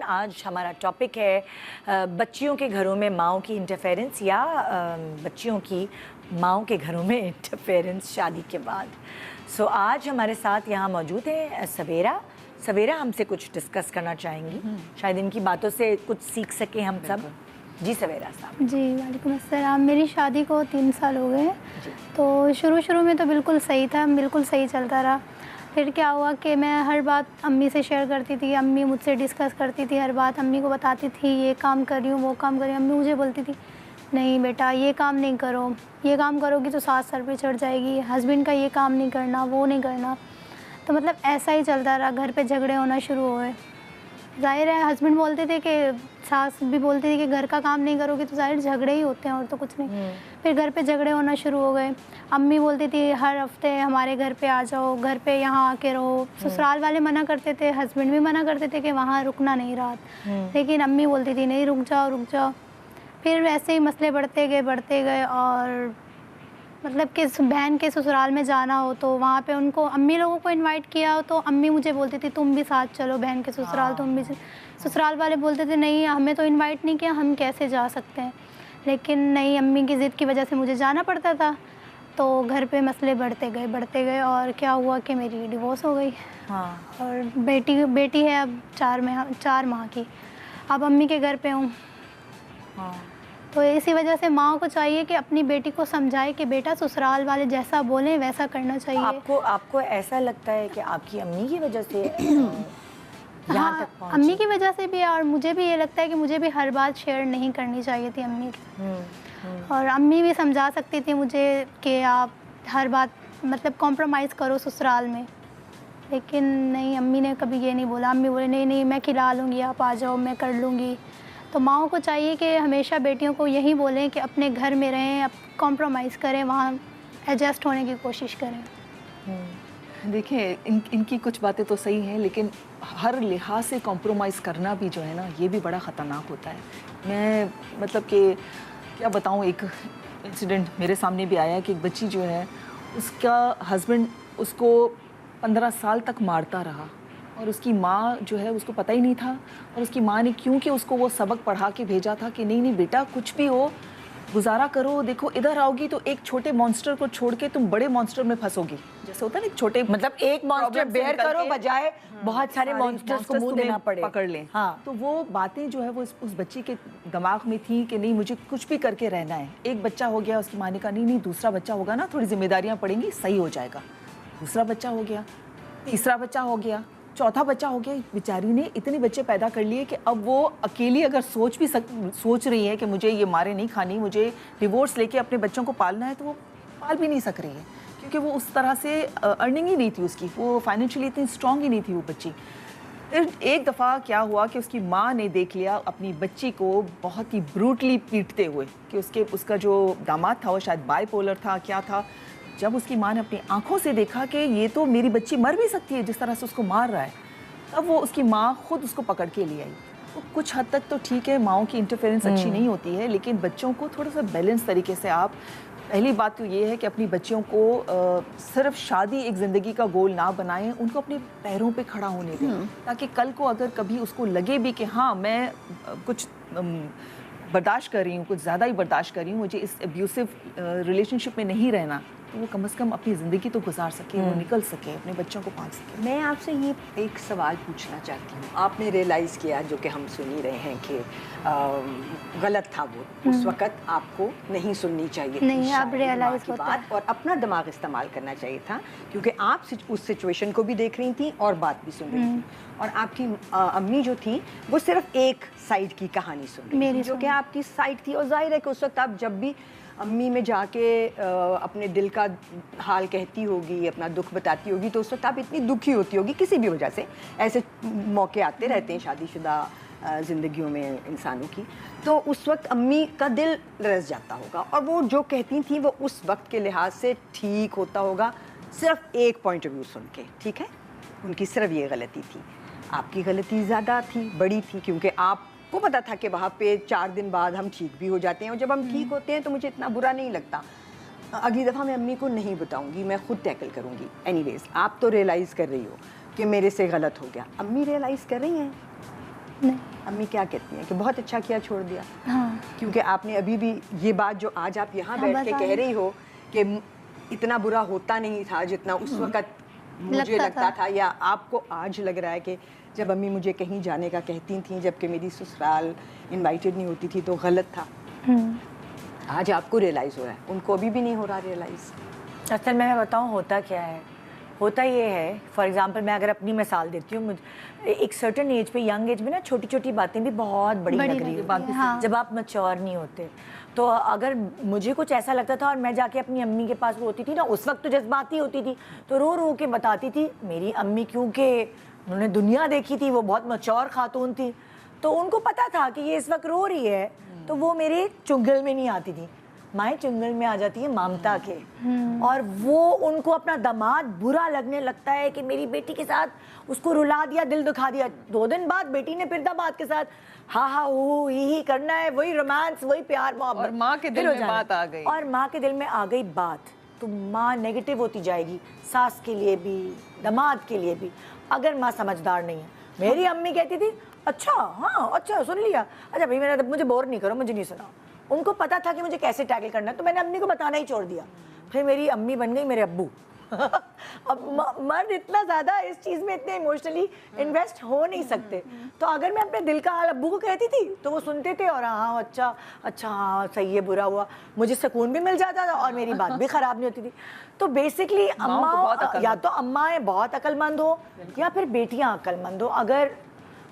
आज हमारा टॉपिक है बच्चियों के घरों में माओं की इंटरफेरेंस या बच्चियों की माओं के घरों में इंटरफेरेंस शादी के बाद। सो आज हमारे साथ यहाँ मौजूद है सवेरा हमसे कुछ डिस्कस करना चाहेंगी। शायद इनकी बातों से कुछ सीख सके हम सब। जी सवेरा साहब। जी वालेकुम अस्सलाम। मेरी शादी को 3 साल हो गए हैं। तो शुरू में तो बिल्कुल सही था, बिल्कुल सही चलता रहा। फिर क्या हुआ कि मैं हर बात अम्मी से शेयर करती थी, अम्मी मुझसे डिस्कस करती थी, हर बात अम्मी को बताती थी, ये काम कर रही हूँ, वो काम कर रही हूँ। अम्मी मुझे बोलती थी नहीं बेटा ये काम नहीं करो, ये काम करोगी तो सास सर पे चढ़ जाएगी, हस्बैंड का ये काम नहीं करना, वो नहीं करना। तो मतलब ऐसा ही चलता रहा, घर पे झगड़े होना शुरू हुए। ज़ाहिर है हस्बैंड बोलते थे कि सास भी बोलती थी कि घर का काम नहीं करोगी तो ज़ाहिर झगड़े ही होते हैं और तो कुछ नहीं। फिर घर पे झगड़े होना शुरू हो गए। अम्मी बोलती थी हर हफ्ते हमारे घर पे आ जाओ, घर पे यहाँ आके रहो। ससुराल वाले मना करते थे, हस्बैंड भी मना करते थे कि वहाँ रुकना नहीं रात, लेकिन अम्मी बोलती थी नहीं रुक जाओ। फिर ऐसे ही मसले बढ़ते गए और मतलब कि बहन के ससुराल में जाना हो तो वहाँ पे उनको अम्मी लोगों को इनवाइट किया हो तो अम्मी मुझे बोलती थी तुम भी साथ चलो बहन के ससुराल, तुम भी। ससुराल वाले बोलते थे नहीं हमें तो इनवाइट नहीं किया, हम कैसे जा सकते हैं। लेकिन नहीं, अम्मी की ज़िद की वजह से मुझे जाना पड़ता था। तो घर पे मसले बढ़ते गए और क्या हुआ कि मेरी डिवोर्स हो गई। और बेटी है अब 4 माह की। अब अम्मी के घर पे हूँ। तो इसी वजह से माँ को चाहिए कि अपनी बेटी को समझाए कि बेटा ससुराल वाले जैसा बोलें वैसा करना चाहिए। आपको ऐसा लगता है कि आपकी अम्मी की वजह से यहाँ तक पहुँची? अम्मी की वजह से भी, और मुझे भी ये लगता है कि मुझे भी हर बात शेयर नहीं करनी चाहिए थी अम्मी की। और अम्मी भी समझा सकती थी मुझे कि आप हर बात मतलब कॉम्प्रोमाइज़ करो ससुराल में, लेकिन नहीं, अम्मी ने कभी ये नहीं बोला। अम्मी बोले नहीं मैं खिला लूँगी, आप आ जाओ, मैं कर लूँगी। तो माओं को चाहिए कि हमेशा बेटियों को यही बोलें कि अपने घर में रहें, अब कॉम्प्रोमाइज़ करें, वहाँ एडजस्ट होने की कोशिश करें। देखिए इनकी कुछ बातें तो सही हैं, लेकिन हर लिहाज से कॉम्प्रोमाइज़ करना भी जो है ना, ये भी बड़ा ख़तरनाक होता है। मैं मतलब कि क्या बताऊँ, एक इंसिडेंट मेरे सामने भी आया कि एक बच्ची जो है, उसका हस्बैंड उसको 15 साल तक मारता रहा और उसकी माँ जो है उसको पता ही नहीं था। और उसकी माँ ने क्योंकि उसको वो सबक पढ़ा के भेजा था कि नहीं बेटा कुछ भी हो गुजारा करो, देखो इधर आओगी तो एक छोटे मॉन्स्टर को छोड़ के तुम बड़े मॉन्स्टर में फंसोगी। जैसे होता है ना, छोटे मतलब एक मॉन्स्टर बेयर करो बजाय बहुत सारे मॉन्स्टर्स को मुंह देना पड़े, पकड़ लें। तो वो बातें जो है वो उस बच्ची के दिमाग में थी कि नहीं मुझे कुछ भी करके रहना है। एक बच्चा हो गया, उसकी माँ ने कहा नहीं दूसरा बच्चा होगा ना, थोड़ी जिम्मेदारियाँ पड़ेंगी, सही हो जाएगा। दूसरा बच्चा हो गया, तीसरा बच्चा हो गया, चौथा बच्चा हो गया। बेचारी ने इतने बच्चे पैदा कर लिए कि अब वो अकेली अगर सोच रही है कि मुझे ये मारे नहीं खानी, मुझे डिवोर्स लेके अपने बच्चों को पालना है, तो वो पाल भी नहीं सक रही है क्योंकि वो उस तरह से अर्निंग ही नहीं थी उसकी, वो फाइनेंशियली इतनी स्ट्रांग ही नहीं थी वो बच्ची। फिर एक दफ़ा क्या हुआ कि उसकी माँ ने देख लिया अपनी बच्ची को बहुत ही ब्रूटली पीटते हुए, कि उसका जो दामाद था वो शायद बाइपोलर था, क्या था। जब उसकी माँ ने अपनी आंखों से देखा कि ये तो मेरी बच्ची मर भी सकती है जिस तरह से उसको मार रहा है, तब वो उसकी माँ खुद उसको पकड़ के ले आई। तो कुछ हद तक तो ठीक है, माँओं की इंटरफेरेंस अच्छी नहीं होती है, लेकिन बच्चों को थोड़ा सा बैलेंस तरीके से आप, पहली बात तो ये है कि अपनी बच्चियों को सिर्फ शादी एक ज़िंदगी का गोल ना बनाएं, उनको अपने पैरों पे खड़ा होने दें, ताकि कल को अगर कभी उसको लगे भी कि हाँ मैं कुछ बर्दाश्त कर रही हूँ, कुछ ज़्यादा ही बर्दाश्त कर रही हूँ, मुझे इस एब्यूसिव रिलेशनशिप में नहीं रहना, तो वो कम से कम अपनी ज़िंदगी तो गुजार सके, वो निकल सके, अपने बच्चों को पाल सके। मैं आपसे ये एक सवाल पूछना चाहती हूँ। आपने रियलाइज़ किया, जो कि हम सुन ही रहे हैं, कि गलत था वो, उस वक़्त आपको नहीं सुननी चाहिए नहीं, अब रियलाइज़ की बात, और अपना दिमाग इस्तेमाल करना चाहिए था, क्योंकि आप उस सिचुएशन को भी देख रही थी और बात भी सुन रही थी। और आपकी अम्मी जो थी वो सिर्फ एक साइड की कहानी सुन रही थी, जो कि आपकी साइड थी। और जाहिर है कि उस वक्त आप जब भी अम्मी में जाके अपने दिल का हाल कहती होगी, अपना दुख बताती होगी, तो उस वक्त आप इतनी दुखी होती होगी, किसी भी वजह से ऐसे मौके आते रहते हैं शादीशुदा ज़िंदगियों में इंसानों की, तो उस वक्त अम्मी का दिल रस जाता होगा और वो जो कहती थी वो उस वक्त के लिहाज से ठीक होता होगा, सिर्फ एक पॉइंट ऑफ व्यू सुन के, ठीक है। उनकी सिर्फ ये गलती थी, आपकी गलती ज़्यादा थी, बड़ी थी, क्योंकि आपको पता था कि वहाँ पे 4 दिन बाद हम ठीक भी हो जाते हैं, और जब हम ठीक होते हैं तो मुझे इतना बुरा नहीं लगता। अगली दफ़ा मैं अम्मी को नहीं बताऊँगी, मैं खुद टैकल करूँगी। एनीवेज़, आप तो रियलाइज़ कर रही हो कि मेरे से गलत हो गया, अम्मी रियलाइज़ कर रही हैं नहीं। अम्मी क्या कहती हैं कि बहुत अच्छा किया छोड़ दिया? हाँ क्योंकि आपने अभी भी ये बात जो आज आप यहाँ हाँ, बैठ के बता कह रही हो कि इतना बुरा होता नहीं था जितना उस वक्त मुझे लगता था, या आपको आज लग रहा है कि जब अम्मी मुझे कहीं जाने का कहती थी जबकि मेरी ससुराल इनवाइटेड नहीं होती थी तो गलत था, आज आपको रियलाइज़ हो रहा है, उनको अभी भी नहीं हो रहा रियलाइज़? असल में मैं बताऊँ होता क्या है, होता ये है, फॉर एग्जांपल मैं अगर अपनी मिसाल देती हूँ, मुझे एक सर्टन एज पे, यंग एज में ना छोटी छोटी बातें भी बहुत बड़ी लग रही होती हैं, जब आप मैच्योर नहीं होते। तो अगर मुझे कुछ ऐसा लगता था और मैं जाके अपनी अम्मी के पास रोती थी ना, उस वक्त तो जज्बाती होती थी, तो रो रो के बताती थी। मेरी अम्मी क्योंकि उन्होंने दुनिया देखी थी, वो बहुत मैच्योर खातून थी, तो उनको पता था कि ये इस वक्त रो रही है, तो वो मेरे चुंगल में नहीं आती थी, माएँ चुंगल में आ जाती है ममता के। और वो उनको अपना दामाद बुरा लगने लगता है कि मेरी बेटी के साथ उसको रुला दिया, दिल दुखा दिया। 2 दिन बाद बेटी ने फिर दामाद के साथ हा हा हो ही करना है, वही रोमांस, वही प्यार मोहब्बत, और माँ के दिल में बात आ गई, और माँ के दिल में आ गई बात, तो माँ नेगेटिव होती जाएगी, सास के लिए भी दामाद के लिए भी, अगर माँ समझदार नहीं है। मेरी अम्मी कहती थी अच्छा हाँ अच्छा सुन लिया, अच्छा भाई मेरा मुझे बोर नहीं करो, मुझे नहीं सुना। उनको पता था कि मुझे कैसे टैकल करना है, तो मैंने अम्मी को बताना ही छोड़ दिया। फिर मेरी अम्मी बन गई मेरे अब्बू। अब मर्द इतना ज़्यादा इस चीज़ में इतने इमोशनली इन्वेस्ट हो नहीं सकते, तो अगर मैं अपने दिल का हाल अब्बू को कहती थी तो वो सुनते थे और हाँ अच्छा अच्छा हाँ सही है, बुरा हुआ, मुझे सुकून भी मिल जाता था और मेरी बात भी ख़राब नहीं होती थी। तो बेसिकली अम्मा, या तो अम्माएँ बहुत अक्लमंद हो या फिर बेटियाँ अक्लमंद हो। अगर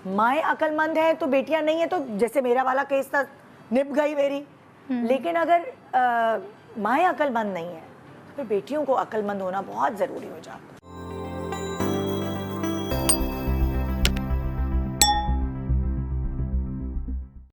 माएँ अक्लमंद हैं तो बेटियाँ नहीं है, तो जैसे मेरा वाला केस था, निभ गई मेरी। लेकिन अगर माएँ अक्लमंद नहीं है, फिर बेटियों को अक्लमंद होना बहुत ज़रूरी हो जाता है।